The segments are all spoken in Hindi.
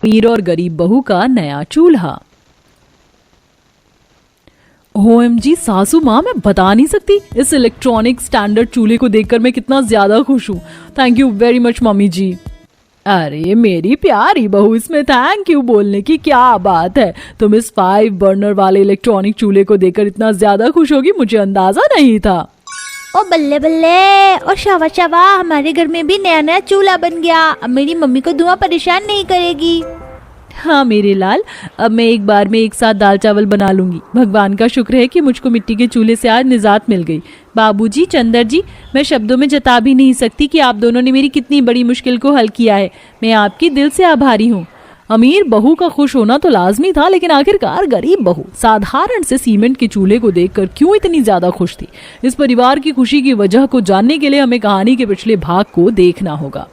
अमीर और गरीब बहू का नया चूल्हा। OMG सासू माँ, मैं बता नहीं सकती इस इलेक्ट्रॉनिक स्टैंडर्ड चूल्हे को देखकर मैं कितना ज्यादा खुश हूँ। Thank you very much mummy ji. अरे मेरी प्यारी बहू, इसमें थैंक यू बोलने की क्या बात है। तुम इस 5 बर्नर वाले इलेक्ट्रॉनिक चूल्हे को देखकर इतना ज्यादा खुश होगी, मुझे अंदाजा नहीं था। ओ बल्ले बल्ले, और शावा शावा, हमारे घर में भी नया नया चूल्हा बन गया। अब मेरी मम्मी को धुआं परेशान नहीं करेगी। हाँ मेरे लाल, अब मैं एक बार में एक साथ दाल चावल बना लूंगी। भगवान का शुक्र है कि मुझको मिट्टी के चूल्हे से आज निजात मिल गई। बाबूजी, चंदर जी, मैं शब्दों में जता भी नहीं सकती कि आप दोनों ने मेरी कितनी बड़ी मुश्किल को हल किया है। मैं आपकी दिल से आभारी हूँ। अमीर बहू का खुश होना तो लाजमी था, लेकिन आखिरकार गरीब बहू साधारण से सीमेंट के चूल्हे को देखकर क्यों इतनी ज्यादा खुश थी? इस परिवार की खुशी की वजह को जानने के लिए हमें कहानी के पिछले भाग को देखना होगा,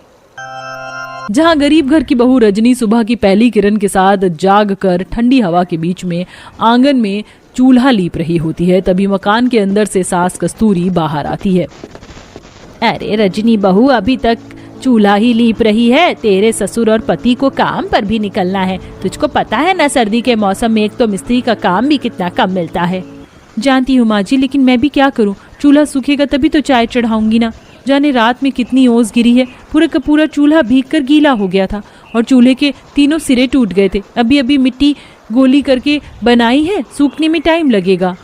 जहां गरीब घर की बहू रजनी सुबह की पहली किरण के साथ जाग कर ठंडी हवा के बीच में आंगन में चूल्हा लीप रही होती है। तभी मकान के अंदर से सास कस्तूरी बाहर आती है। अरे रजनी बहू, अभी तक चूल्हा ही लीप रही है? तेरे ससुर और पति को काम पर भी निकलना है। तुझको पता है ना, सर्दी के मौसम में एक तो मिस्त्री का काम भी कितना कम मिलता है। जानती हूँ माँ जी, लेकिन मैं भी क्या करूँ? चूल्हा सूखेगा तभी तो चाय चढ़ाऊंगी ना। जाने रात में कितनी ओस गिरी है, पूरा का पूरा चूल्हा भीगकर गीला हो गया था और चूल्हे के तीनों सिरे टूट गए थे। अभी अभी मिट्टी गोली करके बनाई है, सूखने में टाइम लगेगा।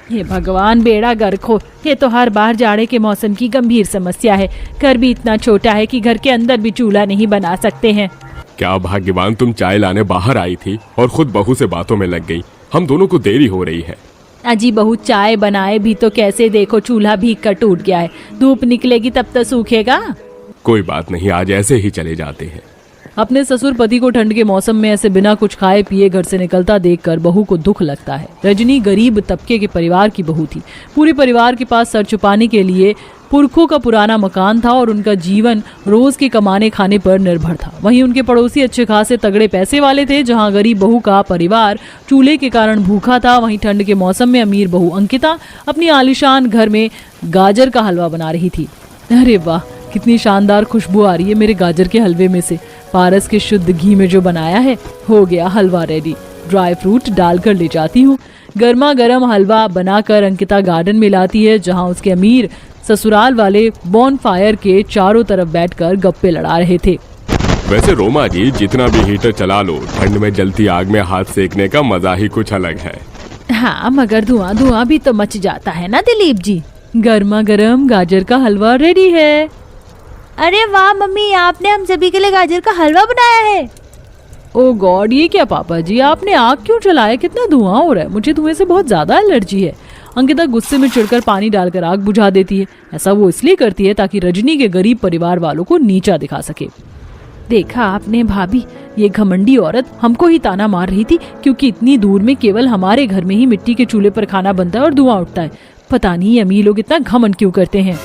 हे भगवान, बेड़ा गर्क हो। ये तो हर बार जाड़े के मौसम की गंभीर समस्या है। घर भी इतना छोटा है कि घर के अंदर भी चूल्हा नहीं बना सकते हैं। क्या भाग्यवान तुम चाय लाने बाहर आई थी और खुद बहू से बातों में लग गई। हम दोनों को देरी हो रही है। अजी बहू, चाय बनाए भी तो कैसे? देखो चूल्हा भीग कर टूट गया है। धूप निकलेगी तब तो सूखेगा। कोई बात नहीं, आज ऐसे ही चले जाते हैं। अपने ससुर पति को ठंड के मौसम में ऐसे बिना कुछ खाए पिए घर से निकलता देखकर बहू को दुख लगता है। रजनी गरीब तबके के परिवार की बहू थी। पूरे परिवार के पास सर छुपाने के लिए पुरखों का पुराना मकान था और उनका जीवन रोज के कमाने खाने पर निर्भर था। वहीं उनके पड़ोसी अच्छे खासे तगड़े पैसे वाले थे। जहां गरीब बहू का परिवार चूल्हे के कारण भूखा था, वहीं ठंड के मौसम में अमीर बहू अंकिता अपनी आलीशान घर में गाजर का हलवा बना रही थी। अरे वाह, कितनी शानदार खुशबू आ रही है मेरे गाजर के हलवे में से। पारस के शुद्ध घी में जो बनाया है, हो गया हलवा रेडी। ड्राई फ्रूट डालकर ले जाती हूँ। गर्मा गर्म हलवा बनाकर अंकिता गार्डन में लाती है, जहाँ उसके अमीर ससुराल वाले बॉन फायर के चारों तरफ बैठकर गप्पे लड़ा रहे थे। वैसे रोमा जी, जितना भी हीटर चला लो, ठंड में जलती आग में हाथ सेकने का मजा ही कुछ अलग है। हाँ, मगर धुआं धुआं भी तो मच जाता है ना दिलीप जी। गर्मा गर्म गाजर का हलवा रेडी है। अरे वाह मम्मी, आपने हम सभी के लिए गाजर का हलवा बनाया है। ओ गॉड, ये क्या पापा जी, आपने आग क्यों जलाया? कितना धुआं हो रहा है, मुझे धुएं से बहुत ज्यादा एलर्जी है। अंकिता गुस्से में चिढ़कर पानी डालकर आग बुझा देती है। ऐसा वो इसलिए करती है ताकि रजनी के गरीब परिवार वालों को नीचा दिखा सके। देखा आपने भाभी, ये घमंडी औरत हमको ही ताना मार रही थी क्योंकि इतनी दूर में केवल हमारे घर में ही मिट्टी के चूल्हे पर खाना बनता है और धुआं उठता है। पता नहीं ये अमीर लोग इतना घमंड क्यों करते हैं।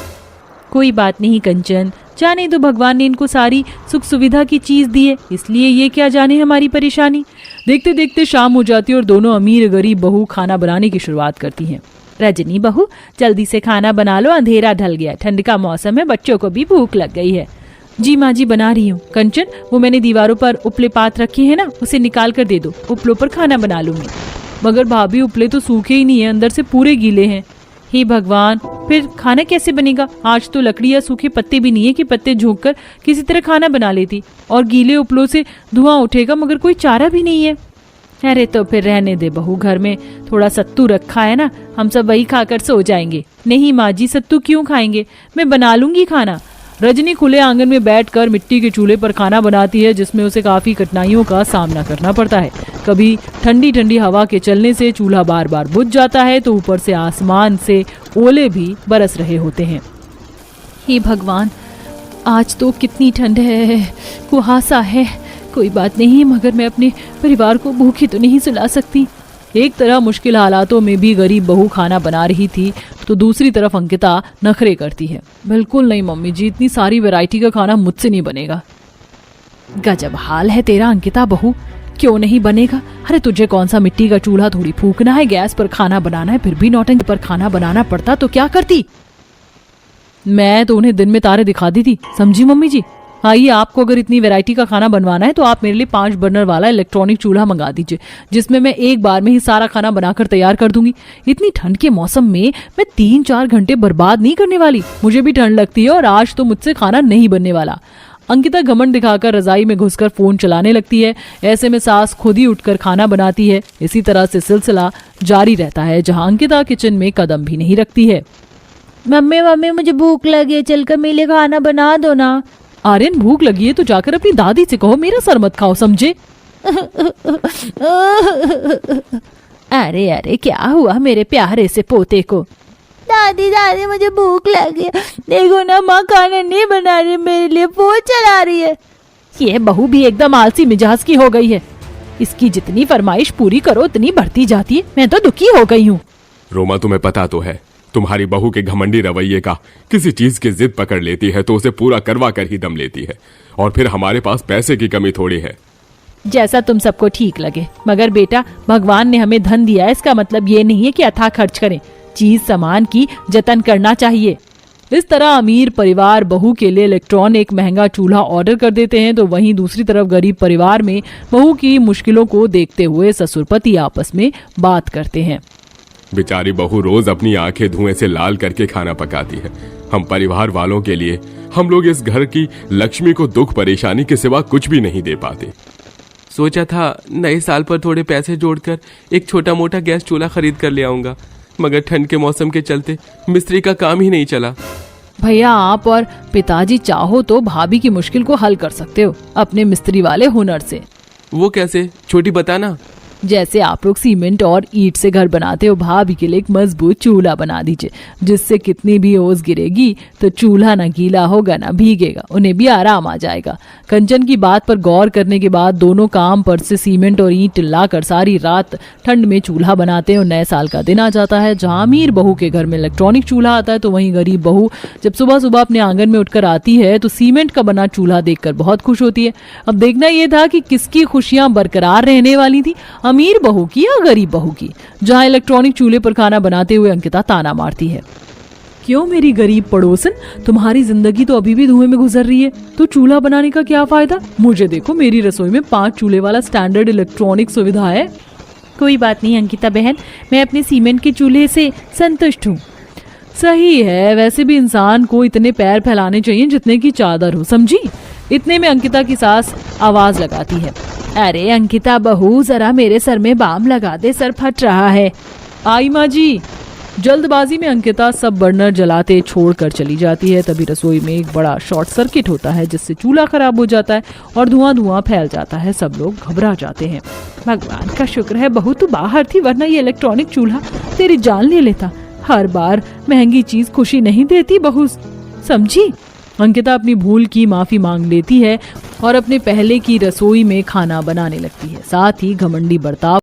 कोई बात नहीं कंचन, जाने तो भगवान ने इनको सारी सुख सुविधा की चीज दी है, इसलिए ये क्या जाने हमारी परेशानी। देखते देखते शाम हो जाती है और दोनों अमीर गरीब बहू खाना बनाने की शुरुआत करती हैं। रजनी बहू, जल्दी से खाना बना लो, अंधेरा ढल गया, ठंड का मौसम है, बच्चों को भी भूख लग गई है। जी माँ जी, बना रही हूँ। कंचन, वो मैंने दीवारों पर उपले पात रखे हैं ना, उसे निकाल कर दे दो, उपलों पर खाना बना लूंगी। मगर भाभी, उपले तो सूखे ही नहीं है, अंदर से पूरे गीले हैं। हे भगवान, फिर खाना कैसे बनेगा? आज तो लकड़ी या सूखे पत्ते भी नहीं है कि पत्ते झोंक कर किसी तरह खाना बना लेती, और गीले उपलों से धुआं उठेगा, मगर कोई चारा भी नहीं है। अरे तो फिर रहने दे बहू, घर में थोड़ा सत्तू रखा है ना, हम सब वही खाकर सो जाएंगे। नहीं माँ जी, सत्तू क्यों खाएंगे, मैं बना लूंगी खाना। रजनी खुले आंगन में बैठकर मिट्टी के चूल्हे पर खाना बनाती है, जिसमें उसे काफी कठिनाइयों का सामना करना पड़ता है। कभी ठंडी ठंडी हवा के चलने से चूल्हा बार बार बुझ जाता है, तो ऊपर से आसमान से ओले भी बरस रहे होते हैं। हे भगवान, आज तो कितनी ठंड है, कुहासा है। कोई बात नहीं, मगर मैं अपने परिवार को भूखी तो नहीं सुला सकती। एक तरह मुश्किल हालातों में भी गरीब बहू खाना बना रही थी, तो दूसरी तरफ अंकिता नखरे करती है। बिल्कुल नहीं मम्मी जी, इतनी सारी वैरायटी का खाना मुझसे नहीं बनेगा। गजब हाल है तेरा अंकिता बहू, क्यों नहीं बनेगा? अरे तुझे कौन सा मिट्टी का चूल्हा थोड़ी फूकना है, गैस पर खाना बनाना है, फिर भी नौटंकी पर खाना बनाना पड़ता तो क्या करती? मैं तो उन्हें दिन में तारे दिखा दी थी, समझी मम्मी जी। हाँ, ये आपको अगर इतनी वैरायटी का खाना बनवाना है तो आप मेरे लिए 5 बर्नर वाला इलेक्ट्रॉनिक चूल्हा मंगा दीजिए, जिसमें मैं एक बार में ही सारा खाना बनाकर तैयार कर दूंगी। इतनी ठंड के मौसम में मैं 3-4 घंटे बर्बाद नहीं करने वाली। मुझे भी ठंड लगती है और आज तो मुझसे खाना नहीं बनने वाला। अंकिता घमंड दिखाकर रजाई में घुसकर फोन चलाने लगती है। ऐसे में सास खुद ही उठकर खाना बनाती है। इसी तरह से सिलसिला जारी रहता है, जहां अंकिता किचन में कदम भी नहीं रखती है। मम्मी मम्मी मुझे भूख लगी है, चलकर मेरे लिए खाना बना दो ना। आर्यन, भूख लगी है तो जाकर अपनी दादी से कहो, मेरा सर मत खाओ, समझे? अरे अरे क्या हुआ मेरे प्यारे से पोते को? दादी दादी मुझे भूख लगी है, देखो ना माँ खाना नहीं बना रही, मेरे लिए फोन चला रही है। ये बहू भी एकदम आलसी मिजाज की हो गई है। इसकी जितनी फरमाइश पूरी करो उतनी बढ़ती जाती है। मैं तो दुखी हो गई हूँ। रोमा, तुम्हें पता तो है तुम्हारी बहू के घमंडी रवैये का। किसी चीज की जिद पकड़ लेती है तो उसे पूरा करवा कर ही दम लेती है, और फिर हमारे पास पैसे की कमी थोड़ी है। जैसा तुम सबको ठीक लगे, मगर बेटा भगवान ने हमें धन दिया है, इसका मतलब ये नहीं है कि अथाह खर्च करें। चीज सामान की जतन करना चाहिए। इस तरह अमीर परिवार बहू के लिए इलेक्ट्रॉनिक महंगा चूल्हा ऑर्डर कर देते हैं, तो वहीं दूसरी तरफ गरीब परिवार में बहू की मुश्किलों को देखते हुए ससुर पति आपस में बात करते हैं। बेचारी बहू रोज अपनी आंखें धुएं से लाल करके खाना पकाती है। हम परिवार वालों के लिए, हम लोग इस घर की लक्ष्मी को दुख परेशानी के सिवा कुछ भी नहीं दे पाते। सोचा था नए साल पर थोड़े पैसे जोड़कर एक छोटा मोटा गैस चूल्हा खरीद कर ले आऊंगा, मगर ठंड के मौसम के चलते मिस्त्री का काम ही नहीं चला। भैया, आप और पिताजी चाहो तो भाभी की मुश्किल को हल कर सकते हो अपने मिस्त्री वाले हुनर से। वो कैसे? छोटी बताना। जैसे आप लोग सीमेंट और ईंट से घर बनाते हो, भाभी के लिए एक मजबूत चूल्हा बना दीजिए, जिससे कितनी भी ओस गिरेगी तो चूल्हा ना गीला होगा ना भीगेगा, उन्हें भी आराम आ जाएगा। कंचन की बात पर गौर करने के बाद दोनों काम पर से सीमेंट और ईंट लाकर सारी रात ठंड में चूल्हा बनाते हैं और नए साल का दिन आ जाता है। जहां अमीर बहू के घर में इलेक्ट्रॉनिक चूल्हा आता है, तो वहीं गरीब बहू जब सुबह सुबह अपने आंगन में उठकर आती है तो सीमेंट का बना चूल्हा देखकर बहुत खुश होती है। अब देखना यह था कि किसकी खुशियां बरकरार रहने वाली थी, अमीर बहू की या गरीब बहू की। जहां इलेक्ट्रॉनिक चूल्हे पर खाना बनाते हुए अंकिता ताना मारती है, क्यों मेरी गरीब पड़ोसन, तुम्हारी जिंदगी तो अभी भी धुएं में गुजर रही है, तो चूल्हा बनाने का क्या फायदा? मुझे देखो, मेरी रसोई में 5 चूल्हे वाला स्टैंडर्ड इलेक्ट्रॉनिक सुविधा है। कोई बात नहीं अंकिता बहन, मैं अपने सीमेंट के चूल्हे से संतुष्ट हूँ। सही है, वैसे भी इंसान को इतने पैर फैलाने चाहिए जितने की चादर हो, समझी? इतने में अंकिता की सास आवाज लगाती है, अरे अंकिता बहू जरा मेरे सर में बाम लगा दे, सर फट रहा है। आई माँ जी। जल्दबाजी में अंकिता सब बर्नर जलाते छोड़कर चली जाती है। तभी रसोई में एक बड़ा शॉर्ट सर्किट होता है, जिससे चूल्हा खराब हो जाता है और धुआं धुआं फैल जाता है। सब लोग घबरा जाते हैं। भगवान का शुक्र है बहू तू बाहर थी, वरना ये इलेक्ट्रॉनिक चूल्हा तेरी जान ले लेता। हर बार महंगी चीज खुशी नहीं देती बहू, समझी? अंकिता अपनी भूल की माफी मांग लेती है और अपने पहले की रसोई में खाना बनाने लगती है। साथ ही घमंडी बर्ताव